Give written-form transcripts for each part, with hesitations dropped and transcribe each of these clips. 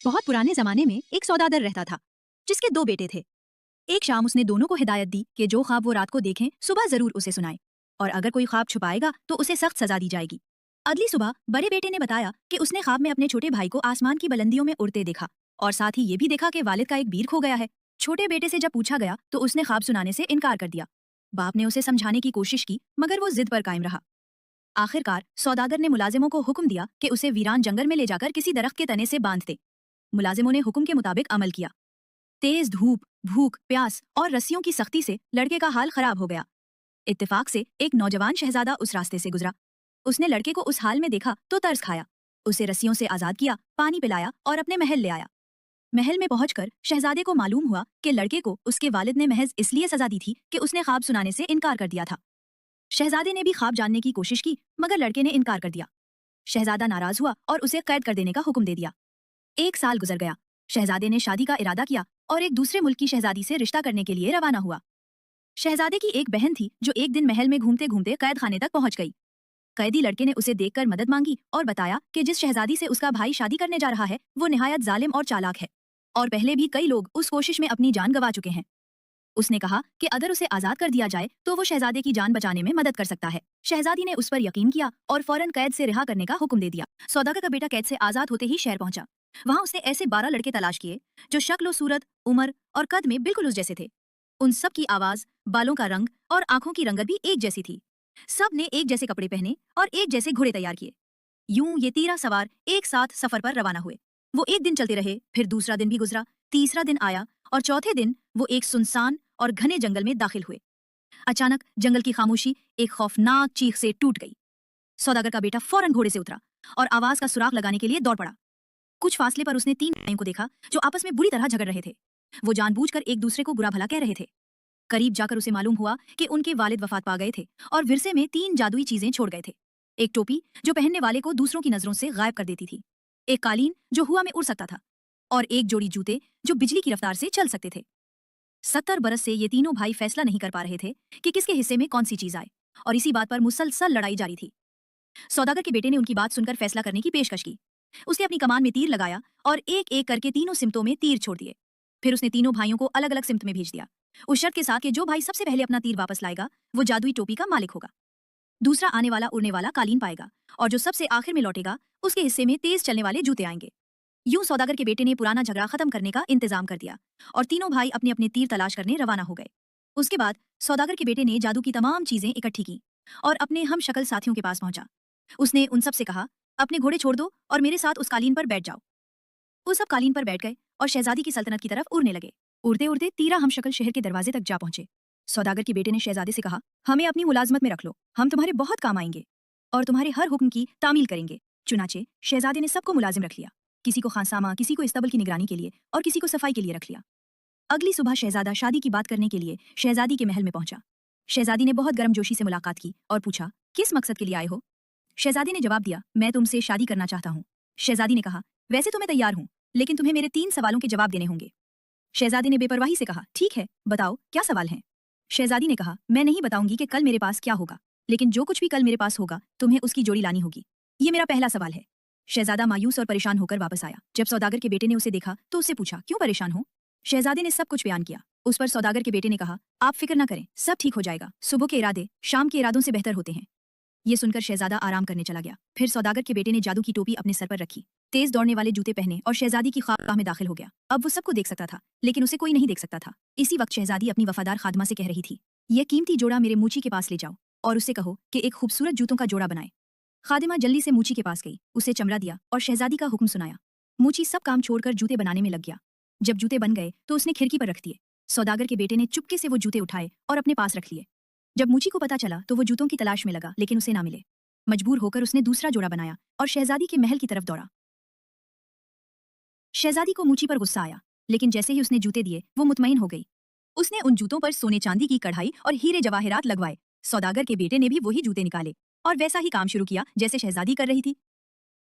बहुत पुराने जमाने में एक सौदागर रहता था जिसके दो बेटे थे। एक शाम उसने दोनों को हिदायत दी कि जो ख्वाब वो रात को देखें सुबह जरूर उसे सुनाए, और अगर कोई ख्वाब छुपाएगा तो उसे सख्त सजा दी जाएगी। अगली सुबह बड़े बेटे ने बताया कि उसने ख्वाब में अपने छोटे भाई को आसमान की बुलंदियों में उड़ते देखा, और साथ ही ये भी देखा कि वालिद का एक बीर खो गया है। छोटे बेटे से जब पूछा गया तो उसने ख्वाब सुनाने से इनकार कर दिया। बाप ने उसे समझाने की कोशिश की मगर वो जिद पर कायम रहा। आखिरकार सौदागर ने मुलाजिमों को हुक्म दिया कि उसे वीरान जंगल में ले जाकर किसी दरख्त के तने से बांध दे। मुलाजिमों ने हुक्म के मुताबिक अमल किया। तेज धूप, भूख, प्यास और रस्सियों की सख्ती से लड़के का हाल खराब हो गया। इत्तेफाक से एक नौजवान शहजादा उस रास्ते से गुजरा। उसने लड़के को उस हाल में देखा तो तरस खाया, उसे रस्सियों से आजाद किया, पानी पिलाया और अपने महल ले आया। महल में पहुंचकर शहजादे को मालूम हुआ कि लड़के को उसके वालिद ने महज इसलिए सजा दी थी कि उसने ख्वाब सुनाने से इनकार कर दिया था। शहजादे ने भी ख्वाब जानने की कोशिश की मगर लड़के ने इनकार कर दिया। शहजादा नाराज हुआ और उसे कैद कर देने का हुक्म दे दिया। एक साल गुजर गया। शहजादे ने शादी का इरादा किया और एक दूसरे मुल्क की शहजादी से रिश्ता करने के लिए रवाना हुआ। शहजादे की एक बहन थी जो एक दिन महल में घूमते घूमते कैद खाने तक पहुंच गई। कैदी लड़के ने उसे देखकर मदद मांगी और बताया कि जिस शहजादी से उसका भाई शादी करने जा रहा है वो निहायत जालिम और चालाक है, और पहले भी कई लोग उस कोशिश में अपनी जान गंवा चुके हैं। उसने कहा कि अगर उसे आजाद कर दिया जाए तो वो शहजादे की जान बचाने में मदद कर सकता है। शहजादी ने उस पर यकीन किया और फौरन कैद से रिहा करने का हुक्म दे दिया। सौदागर का बेटा कैद से आजाद होते ही शहर पहुंचा। वहां उसने ऐसे 12 लड़के तलाश किए जो शक्ल, सूरत, उम्र और कद में बिल्कुल उस जैसे थे। उन सब की आवाज, बालों का रंग और आंखों की रंगत भी एक जैसी थी। सब ने एक जैसे कपड़े पहने और एक जैसे घोड़े तैयार किए। यूं ये 13 सवार एक साथ सफर पर रवाना हुए। वो एक दिन चलते रहे, फिर दूसरा दिन भी गुजरा, तीसरा दिन आया और चौथे दिन वो एक सुनसान और घने जंगल में दाखिल हुए। अचानक जंगल की खामोशी एक खौफनाक चीख से टूट गई। सौदागर का बेटा फौरन घोड़े से उतरा और आवाज का सुराग लगाने के लिए दौड़ पड़ा। कुछ फासले पर उसने 3 भाइयों को देखा जो आपस में बुरी तरह झगड़ रहे थे। वो जानबूझकर एक दूसरे को बुरा भला कह रहे थे। करीब जाकर उसे मालूम हुआ कि उनके वालिद वफात पा गए थे और विरसे में 3 जादुई चीजें छोड़ गए थे। एक टोपी जो पहनने वाले को दूसरों की नजरों से गायब कर देती थी, एक कालीन जो हुआ में उड़ सकता था, और एक जोड़ी जूते जो बिजली की रफ्तार से चल सकते थे। 70 बरस से ये तीनों भाई फैसला नहीं कर पा रहे थे कि किसके हिस्से में कौन सी चीज आए, और इसी बात पर मुसलसल लड़ाई जारी थी। सौदागर के बेटे ने उनकी बात सुनकर फैसला करने की पेशकश की। उसने अपनी कमान में तीर लगाया और एक एक करके तीनों सिमतों में तीर छोड़ दिए। फिर उसने तीनों भाइयों को अलग अलग सिमत में भेज दिया, उस शर्त के साथ कि जो भाई सबसे पहले अपना तीर वापस लाएगा वो जादुई टोपी का मालिक होगा। दूसरा आने वाला उड़ने वाला कालीन पाएगा, और जो सबसे आखिर में लौटेगा उसके हिस्से में तेज चलने वाले जूते आएंगे। यूं सौदागर के बेटे ने पुराना झगड़ा खत्म करने का इंतजाम कर दिया और तीनों भाई अपने अपने तीर तलाश करने रवाना हो गए। उसके बाद सौदागर के बेटे ने जादू की तमाम चीजें इकट्ठी की और अपने हम शक्ल साथियों के पास पहुंचा। उसने उन सब से कहा, अपने घोड़े छोड़ दो और मेरे साथ उस कालीन पर बैठ जाओ। वो सब कालीन पर बैठ गए और शहजादी की सल्तनत की तरफ उड़ने लगे। उड़ते उड़ते 13 हम शक्ल शहर के दरवाजे तक जा पहुंचे। सौदागर के बेटे ने शहजादे से कहा, हमें अपनी मुलाजमत में रख लो, हम तुम्हारे बहुत काम आएंगे और तुम्हारे हर हुक्म की तामील करेंगे। चुनाचे शहजादे ने सबको मुलाजिम रख लिया, किसी को खानसामा, किसी को इस्तबल की निगरानी के लिए और किसी को सफाई के लिए रख लिया। अगली सुबह शहजादा शादी की बात करने के लिए शहजादी के महल में पहुंचा। शहजादी ने बहुत गर्मजोशी से मुलाकात की और पूछा, किस मकसद के लिए आए हो? शहजादी ने जवाब दिया, मैं तुमसे शादी करना चाहता हूँ। शहजादी ने कहा, वैसे तो मैं तैयार हूँ, लेकिन तुम्हें मेरे 3 सवालों के जवाब देने होंगे। शहजादी ने बेपरवाही से कहा, ठीक है, बताओ क्या सवाल हैं? शहजादी ने कहा, मैं नहीं बताऊंगी कि कल मेरे पास क्या होगा, लेकिन जो कुछ भी कल मेरे पास होगा तुम्हें उसकी जोड़ी लानी होगी। ये मेरा पहला सवाल है। शहजादा मायूस और परेशान होकर वापस आया। जब सौदागर के बेटे ने उसे देखा तो उससे पूछा, क्यों परेशान हो? शहजादे ने सब कुछ बयान किया। उस पर सौदागर के बेटे ने कहा, आप फिक्र न करें, सब ठीक हो जाएगा। सुबह के इरादे शाम के इरादों से बेहतर होते हैं। ये सुनकर शहजादा आराम करने चला गया। फिर सौदागर के बेटे ने जादू की टोपी अपने सर पर रखी, तेज दौड़ने वाले जूते पहने और शहजादी की ख्वाबगाह में दाखिल हो गया। अब वो सबको देख सकता था लेकिन उसे कोई नहीं देख सकता था। इसी वक्त शहजादी अपनी वफादार खादमा से कह रही थी, यह कीमती जोड़ा मेरे मूची के पास ले जाओ और उससे कहो कि एक खूबसूरत जूतों का जोड़ा बनाए। खादिमा जल्दी से मूची के पास गई, उसे चमड़ा दिया और शहजादी का हुक्म सुनाया। मूची सब काम छोड़कर जूते बनाने में लग गया। जब जूते बन गए तो उसने खिड़की पर रख दिए। सौदागर के बेटे ने चुपके से वो जूते उठाए और अपने पास रख लिए। जब मूची को पता चला तो वो जूतों की तलाश में लगा, लेकिन उसे ना मिले। मजबूर होकर उसने दूसरा जोड़ा बनाया और शहजादी के महल की तरफ दौड़ा। शहजादी को मूची पर गुस्सा आया, लेकिन जैसे ही उसने जूते दिए वो मुतमईन हो गई। उसने उन जूतों पर सोने चांदी की कढ़ाई और हीरे जवाहरात लगवाए। सौदागर के बेटे ने भी वही जूते निकाले और वैसा ही काम शुरू किया जैसे शहजादी कर रही थी।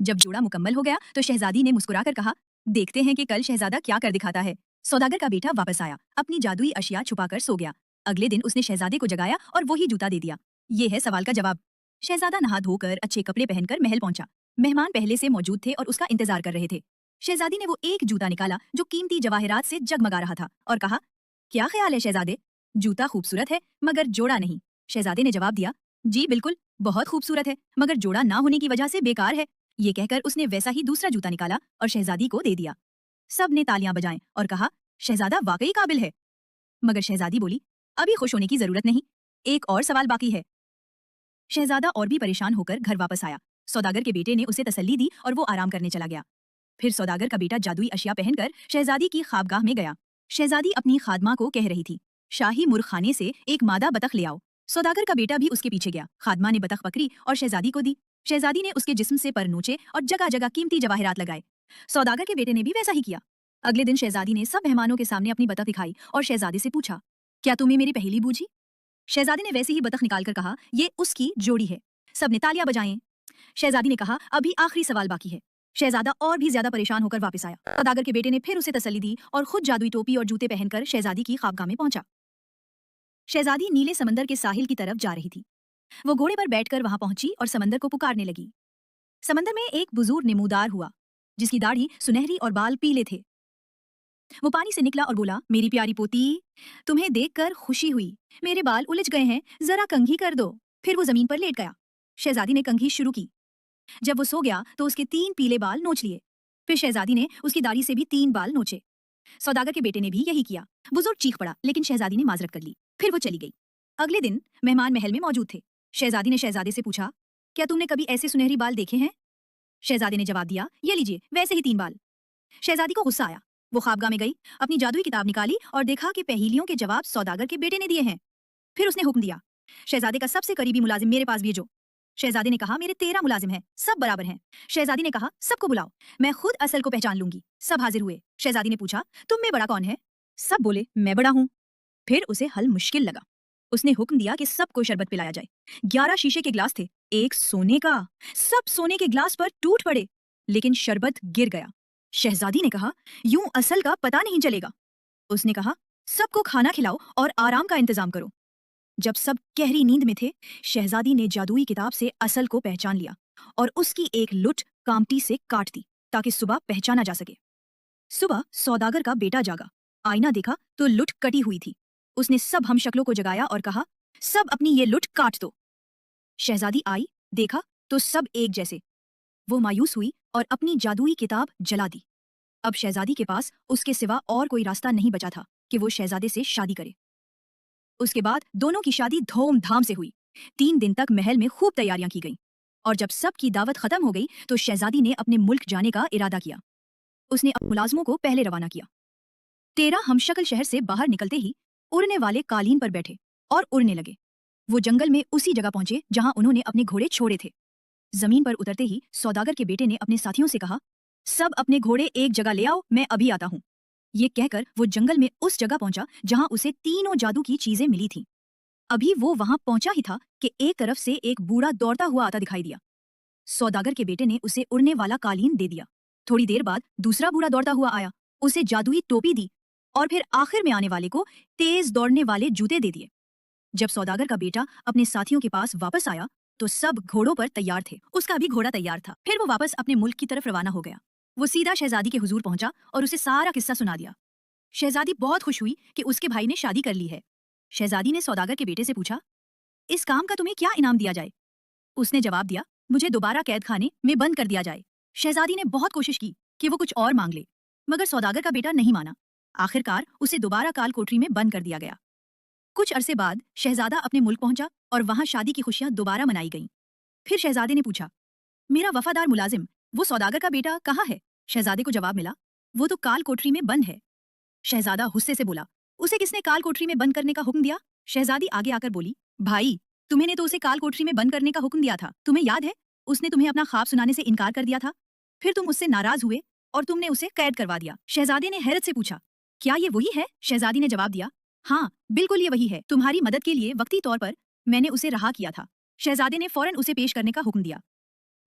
जब जोड़ा मुकम्मल हो गया तो शहजादी ने मुस्कुराकर कहा, देखते हैं कि कल शहजादा क्या कर दिखाता है। सौदागर का बेटा वापस आया, अपनी जादुई अशिया छुपाकर सो गया। अगले दिन उसने शहजादे को जगाया और वही जूता दे दिया। ये है सवाल का जवाब। शहजादा नहा धोकर अच्छे कपड़े पहनकर महल पहुंचा। मेहमान पहले से मौजूद थे और उसका इंतजार कर रहे थे। शहजादी ने वो एक जूता निकाला जो कीमती जवाहरात से जगमगा रहा था और कहा, क्या ख्याल है शहजादे, जूता खूबसूरत है मगर जोड़ा नहीं। शहजादे ने जवाब दिया, जी बिल्कुल, बहुत खूबसूरत है मगर जोड़ा ना होने की वजह से बेकार है। ये कहकर उसने वैसा ही दूसरा जूता निकाला और शहजादी को दे दिया। सब ने तालियां बजाएं और कहा, शहजादा वाकई काबिल है। मगर शहजादी बोली, अभी खुश होने की जरूरत नहीं, एक और सवाल बाकी है। शहजादा और भी परेशान होकर घर वापस आया। सौदागर के बेटे ने उसे तसल्ली दी और वो आराम करने चला गया। फिर सौदागर का बेटा जादुई अशिया पहनकर शहजादी की ख्वाबगाह में गया। शहजादी अपनी खादमा को कह रही थी, शाही मुर्खाने से एक मादा बतख ले आओ। सौदागर का बेटा भी उसके पीछे गया। खादमा ने बतख पकड़ी और शहजादी को दी। शहजादी ने उसके जिस्म से पर नोचे और जगह जगह कीमती जवाहरात लगाए। सौदागर के बेटे ने भी वैसा ही किया। अगले दिन शहजादी ने सब मेहमानों के सामने अपनी बतख दिखाई और शहजादी से पूछा, क्या तुम्हें मेरी पहेली बूझी? शहजादी ने वैसे ही बतख निकालकर कहा, ये उसकी जोड़ी है। सबने तालियां बजाएं। शहजादी ने कहा, अभी आखिरी सवाल बाकी है। शहजादा और भी ज्यादा परेशान होकर वापस आया। सौदागर के बेटे ने फिर उसे तसल्ली दी और खुद जादुई टोपी और जूते पहनकर शहजादी की ख्वाबगाह में पहुंचा। शहजादी नीले समंदर के साहिल की तरफ जा रही थी। वो घोड़े पर बैठकर वहां पहुंची और समंदर को पुकारने लगी। समंदर में एक बुजुर्ग नमूदार हुआ जिसकी दाढ़ी सुनहरी और बाल पीले थे। वो पानी से निकला और बोला, मेरी प्यारी पोती, तुम्हें देखकर खुशी हुई। मेरे बाल उलझ गए हैं, जरा कंघी कर दो। फिर वो जमीन पर लेट गया। शहजादी ने कंघी शुरू की। जब वो सो गया तो उसके 3 पीले बाल नोच लिए। फिर शहजादी ने उसकी दाढ़ी से भी 3 बाल नोचे। सौदागर के बेटे ने भी यही किया। बुजुर्ग चीख पड़ा लेकिन शहजादी ने माजरत कर ली। फिर वो चली गई। अगले दिन मेहमान महल में मौजूद थे। शहजादी ने शहजादे से पूछा, क्या तुमने कभी ऐसे सुनहरी बाल देखे हैं? शहजादे ने जवाब दिया, ये लीजिए वैसे ही 3 बाल। शहजादी को गुस्सा आया। वो ख्वाबगाह में गई, अपनी जादुई किताब निकाली और देखा कि पहेलियों के जवाब सौदागर के बेटे ने दिए हैं। फिर उसने हुक्म दिया, शहजादे का सबसे करीबी मुलाजिम मेरे पास भेजो। शहजादे ने कहा, मेरे 13 मुलाजिम हैं, सब बराबर हैं। शहजादी ने कहा, सबको बुलाओ, मैं खुद असल को पहचान लूंगी। सब हाजिर हुए। शहजादी ने पूछा, तुम में बड़ा कौन है? सब बोले, मैं बड़ा हूं। फिर उसे हल मुश्किल लगा। उसने हुक्म दिया कि सबको शरबत पिलाया जाए। 11 शीशे के ग्लास थे, एक सोने का। सब सोने के ग्लास पर टूट पड़े लेकिन शरबत गिर गया। शहजादी ने कहा, यूं असल का पता नहीं चलेगा। उसने कहा, सबको खाना खिलाओ और आराम का इंतजाम करो। जब सब गहरी नींद में थे, शहजादी ने जादुई किताब से असल को पहचान लिया और उसकी एक लुट कामटी से काट दी ताकि सुबह पहचाना जा सके। सुबह सौदागर का बेटा जागा। आईना देखा तो लुट कटी हुई थी। उसने सब हमशक्लों को जगाया और कहा, सब अपनी ये लुट काट दो। शहजादी आई, देखा तो सब एक जैसे। वो मायूस हुई और अपनी जादुई किताब जला दी। अब शहजादी के पास उसके सिवा और कोई रास्ता नहीं बचा था कि वो शहजादे से शादी करे। उसके बाद दोनों की शादी धूमधाम से हुई। 3 दिन तक महल में खूब तैयारियां की गईं और जब सबकी दावत खत्म हो गई तो शहजादी ने अपने मुल्क जाने का इरादा किया। उसने अपने मुलाजमों को पहले रवाना किया। 13 हमशक्ल शहर से बाहर निकलते ही उड़ने वाले कालीन पर बैठे और उड़ने लगे। वो जंगल में उसी जगह पहुंचे जहां उन्होंने अपने घोड़े छोड़े थे। जमीन पर उतरते ही सौदागर के बेटे ने अपने साथियों से कहा, सब अपने घोड़े एक जगह ले आओ, मैं अभी आता हूं। ये कहकर वो जंगल में उस जगह पहुंचा जहां उसे तीनों जादू की चीजें मिली थीं। अभी वो वहां पहुंचा ही था कि एक तरफ से एक बूढ़ा दौड़ता हुआ आता दिखाई दिया। सौदागर के बेटे ने उसे उड़ने वाला कालीन दे दिया। थोड़ी देर बाद दूसरा बूढ़ा दौड़ता हुआ आया, उसे जादुई टोपी दी और फिर आखिर में आने वाले को तेज दौड़ने वाले जूते दे दिए। जब सौदागर का बेटा अपने साथियों के पास वापस आया तो सब घोड़ों पर तैयार थे। उसका भी घोड़ा तैयार था। फिर वो वापस अपने मुल्क की तरफ रवाना हो गया। वो सीधा शहजादी के हुजूर पहुंचा और उसे सारा किस्सा सुना दिया। शहजादी बहुत खुश हुई कि उसके भाई ने शादी कर ली है। शहजादी ने सौदागर के बेटे से पूछा, इस काम का तुम्हें क्या इनाम दिया जाए? उसने जवाब दिया, मुझे दोबारा कैद खाने में बंद कर दिया जाए। शहजादी ने बहुत कोशिश की कि वो कुछ और मांग ले, मगर सौदागर का बेटा नहीं माना। आखिरकार उसे दोबारा काल कोठरी में बंद कर दिया गया। कुछ अरसे बाद शहजादा अपने मुल्क पहुंचा और वहां शादी की खुशियां दोबारा मनाई गईं। फिर शहजादे ने पूछा, मेरा वफादार मुलाजिम वो सौदागर का बेटा कहाँ है? शहजादे को जवाब मिला, वो तो काल कोठरी में बंद है। शहजादा गुस्से से बोला, उसे किसने काल कोठरी में बंद करने का हुक्म दिया? शहजादी आगे आकर बोली, भाई तुम्हें ने तो उसे काल कोठरी में बंद करने का हुक्म दिया था। तुम्हें याद है, उसने तुम्हें अपना ख्वाब सुनाने से इनकार कर दिया था। फिर तुम उससे नाराज हुए और तुमने उसे कैद करवा दिया। शहजादे ने हैरत से पूछा, क्या ये वही है? शहजादी ने जवाब दिया, हाँ बिल्कुल ये वही है। तुम्हारी मदद के लिए वक्ती तौर पर मैंने उसे रहा किया था। शहजादे ने फौरन उसे पेश करने का हुक्म दिया।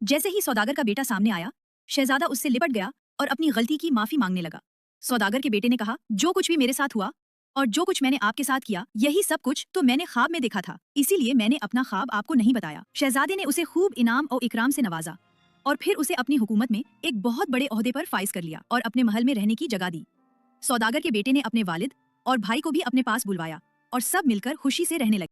जैसे ही सौदागर का बेटा सामने आया, शहजादा उससे लिपट गया और अपनी गलती की माफी मांगने लगा। सौदागर के बेटे ने कहा, जो कुछ भी मेरे साथ हुआ और जो कुछ मैंने आपके साथ किया, यही सब कुछ तो मैंने ख्वाब में देखा था, इसीलिए मैंने अपना ख्वाब आपको नहीं बताया। शहजादे ने उसे खूब इनाम और इकराम से नवाजा। اور پھر اسے اپنی حکومت میں ایک بہت بڑے عہدے پر فائز کر لیا اور اپنے محل میں رہنے کی جگہ دی۔ سوداگر کے بیٹے نے اپنے والد اور بھائی کو بھی اپنے پاس بلوایا اور سب مل کر خوشی سے رہنے لگے۔